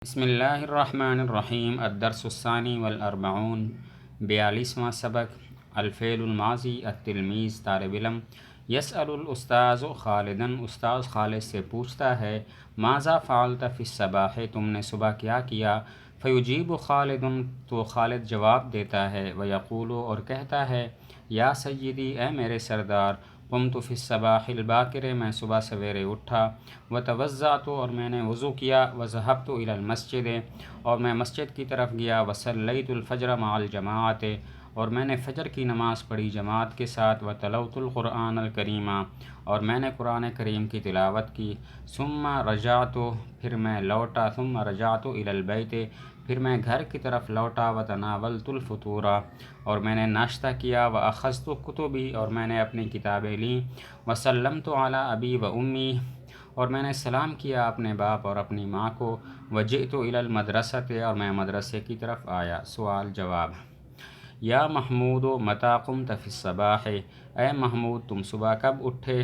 بسم اللہ الرحمن الرحیم الدرس الثانی والاربعون 42واں سبق الفعل الماضی التلمیذ طالب علم یسأل الاستاذ خالداً استاذ خالد سے پوچھتا ہے ماذا فعلت فی الصباح تم نے صبح کیا کیا فیجیب خالد تو خالد جواب دیتا ہے ویقول اور کہتا ہے یا سیدی اے میرے سردار قمت فی الصباح الباکر میں صبح سویرے اٹھا وتوضأت اور میں نے وضو کیا وذهبت الی المسجد اور میں مسجد کی طرف گیا وصلیت الفجر مع الجماعت اور میں نے فجر کی نماز پڑھی جماعت کے ساتھ وتلوت القرآن الکریم اور میں نے قرآن کریم کی تلاوت کی ثم رجعت پھر میں لوٹا ثم رجعت الی البیت پھر میں گھر کی طرف لوٹا وتناولت الفطور اور میں نے ناشتہ کیا واخذت کتبی اور میں نے اپنی کتابیں لیں وسلمت علی ابی و امی اور میں نے سلام کیا اپنے باپ اور اپنی ماں کو وجئت الی المدرسۃ اور میں مدرسے کی طرف آیا سوال جواب یا محمود متی قمت فی الصباح اے محمود تم صبح کب اٹھے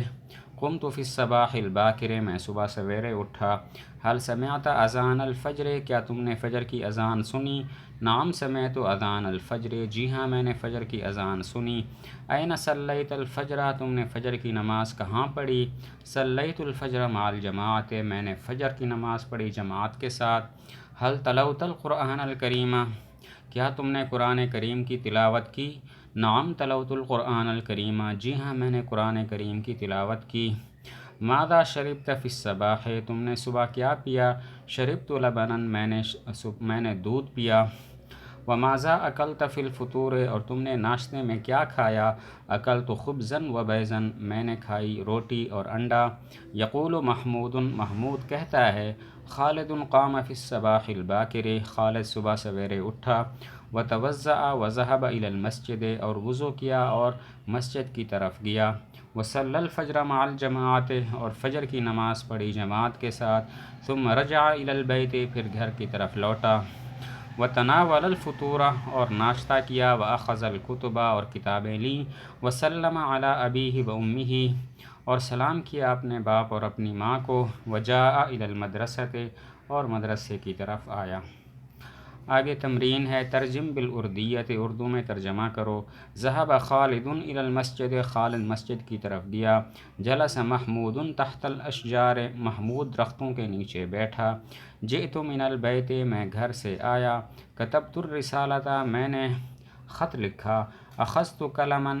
قمت فی الصباح الباکر میں صبح سویرے اٹھا حل سمعت اذان الفجر کیا تم نے فجر کی اذان سنی نعم سمعت اذان الفجر جی ہاں میں نے فجر کی اذان سنی این صلیت الفجر تم نے فجر کی نماز کہاں پڑھی صلیت الفجر مع الجماعت میں نے فجر کی نماز پڑھی جماعت کے ساتھ حل تلوت القرآن الکریم کیا تم نے قرآن کریم کی تلاوت کی نعم تلوت القرآن الکریم جی ہاں میں نے قرآن کریم کی تلاوت کی ماذا شربت فی الصباح تم نے صبح کیا پیا شربت لبنا میں نے دودھ پیا وماذا اکلت فی الفطور اور تم نے ناشتے میں کیا کھایا اکلت خبزا و بیضا میں نے کھائی روٹی اور انڈا یقول محمود محمود کہتا ہے خالد قام فی الصباح الباکر خالد صبح سویرے اٹھا وتوضأ وذهب الی المسجد اور وضو کیا اور مسجد کی طرف گیا وصلی الفجر مع الجماعت اور فجر کی نماز پڑھی جماعت کے ساتھ ثم رجع الی البیت پھر گھر کی طرف لوٹا وتناول الفطور اور ناشتہ کیا واخذ الکتب اور کتابیں لیں وسلم علی ابیہ و امہ اور سلام کیا اپنے باپ اور اپنی ماں کو وجاء الی المدرسۃ اور مدرسے کی طرف آیا۔ آگے تمرین ہے ترجم بالاردیت اردو میں ترجمہ کرو ذهب خالد الی المسجد خالد مسجد کی طرف گیا جلس محمود تحت الاشجار محمود درختوں کے نیچے بیٹھا جئت من البیت میں گھر سے آیا کتبت الرسالۃ میں نے خط لکھا اخذت قلما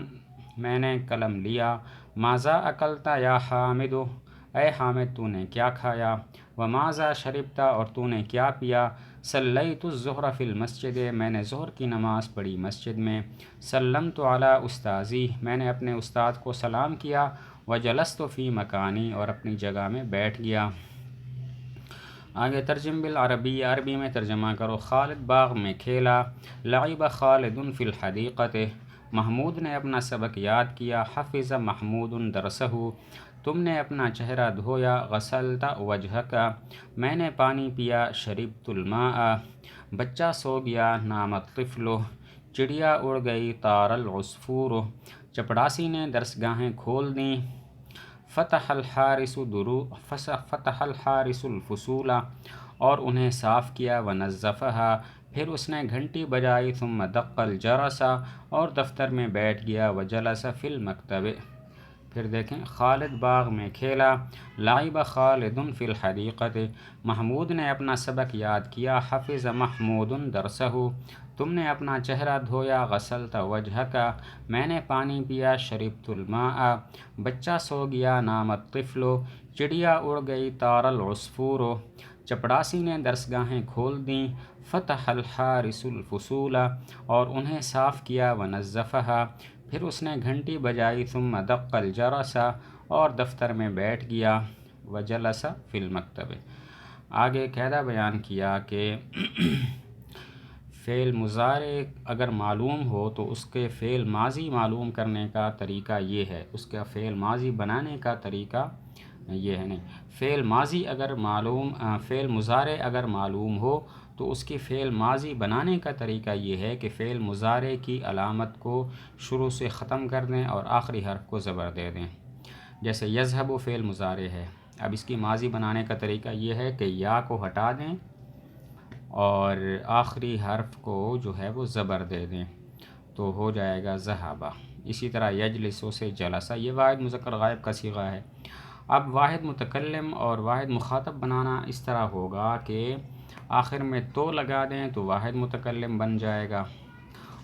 میں نے قلم لیا ماذا اکلت یا حامد اے حامد تو نے کیا کھایا وماذا شربت اور تو نے کیا پیا صلیت الظہر فی المسجد میں نے ظہر کی نماز پڑھی مسجد میں سلمت علی استاذی میں نے اپنے استاد کو سلام کیا وجلست فی مکانی اور اپنی جگہ میں بیٹھ گیا۔ آگے ترجم بالعربی عربی میں ترجمہ کرو خالد باغ میں کھیلا لعب خالد فی الحدیقۃ محمود نے اپنا سبق یاد کیا حفظ محمود درسہ تم نے اپنا چہرہ دھویا غسلت وجہک میں نے پانی پیا شربت الماء بچہ سو گیا نام الطفل چڑیا اڑ گئی طار العصفور چپڑاسی نے درسگاہیں کھول دیں فتح الحارس الفصول اور انہیں صاف کیا ونظفہا پھر اس نے گھنٹی بجائی ثم دق الجرس اور دفتر میں بیٹھ گیا وجلس فی المکتب۔ پھر دیکھیں خالد باغ میں کھیلا لعب خالد فی الحدیقۃ محمود نے اپنا سبق یاد کیا حفظ محمود درسہ تم نے اپنا چہرہ دھویا غسلت وجہک میں نے پانی پیا شربت الماء بچہ سو گیا نام الطفل چڑیا اڑ گئی طار العصفور چپڑاسی نے درسگاہیں کھول دیں فتح الحارس الفصول اور انہیں صاف کیا ونظفہا پھر اس نے گھنٹی بجائی ثم دق الجرس اور دفتر میں بیٹھ گیا وجلس فی المکتب۔ آگے قاعدہ بیان کیا کہ فعل مضارع اگر معلوم ہو تو اس کے فعل ماضی معلوم کرنے کا طریقہ یہ ہے، اس کا فعل ماضی بنانے کا طریقہ یہ ہے نہیں فعل مضارع اگر معلوم ہو تو اس کی فعل ماضی بنانے کا طریقہ یہ ہے کہ فعل مضارع کی علامت کو شروع سے ختم کر دیں اور آخری حرف کو زبر دے دیں۔ جیسے یذهب فعل مضارع ہے، اب اس کی ماضی بنانے کا طریقہ یہ ہے کہ یا کو ہٹا دیں اور آخری حرف کو جو ہے وہ زبر دے دیں تو ہو جائے گا ذہبہ۔ اسی طرح یجلسو سے جلسہ، یہ واحد مذکر غائب کا صیغہ ہے۔ اب واحد متکلم اور واحد مخاطب بنانا اس طرح ہوگا کہ آخر میں تو لگا دیں تو واحد متکلم بن جائے گا،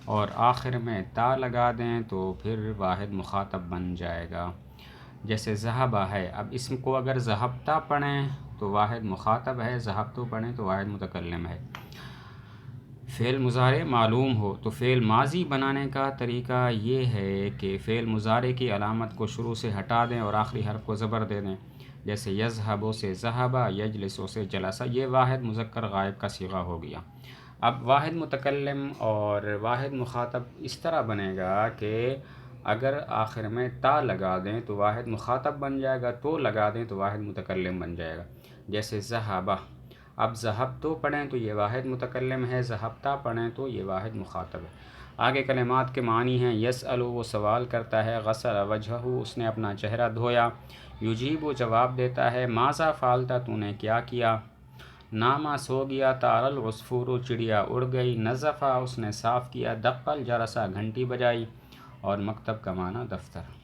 اور آخر میں تا لگا دیں تو پھر واحد مخاطب بن جائے گا۔ جیسے ذہبہ ہے، اب اسم کو اگر ذہبتا پڑھیں تو واحد مخاطب ہے، ذہبتو پڑھیں تو واحد متکلم ہے۔ فعل مضارع معلوم ہو تو فعل ماضی بنانے کا طریقہ یہ ہے کہ فعل مضارع کی علامت کو شروع سے ہٹا دیں اور آخری حرف کو زبر دے دیں، جیسے یذہبو سے ذہبہ، یجلسو سے جلسہ، یہ واحد مذکر غائب کا صیغہ ہو گیا۔ اب واحد متکلم اور واحد مخاطب اس طرح بنے گا کہ اگر آخر میں تا لگا دیں تو واحد مخاطب بن جائے گا، تو لگا دیں تو واحد متکلم بن جائے گا، جیسے ذہبہ۔ اب ذہبتو پڑھیں تو یہ واحد متکلم ہے، ذہبتا پڑھیں تو یہ واحد مخاطب ہے۔ آگے کلمات کے معنی ہیں۔ یسأل وہ سوال کرتا ہے، غسل وجہہ اس نے اپنا چہرہ دھویا، یجیب وہ جواب دیتا ہے، ماذا فعلت تو نے کیا کیا، ناما سو گیا، طار العصفور چڑیا اڑ گئی، نظفہ اس نے صاف کیا، دق الجرس گھنٹی بجائی، اور مکتب کا معنی دفتر۔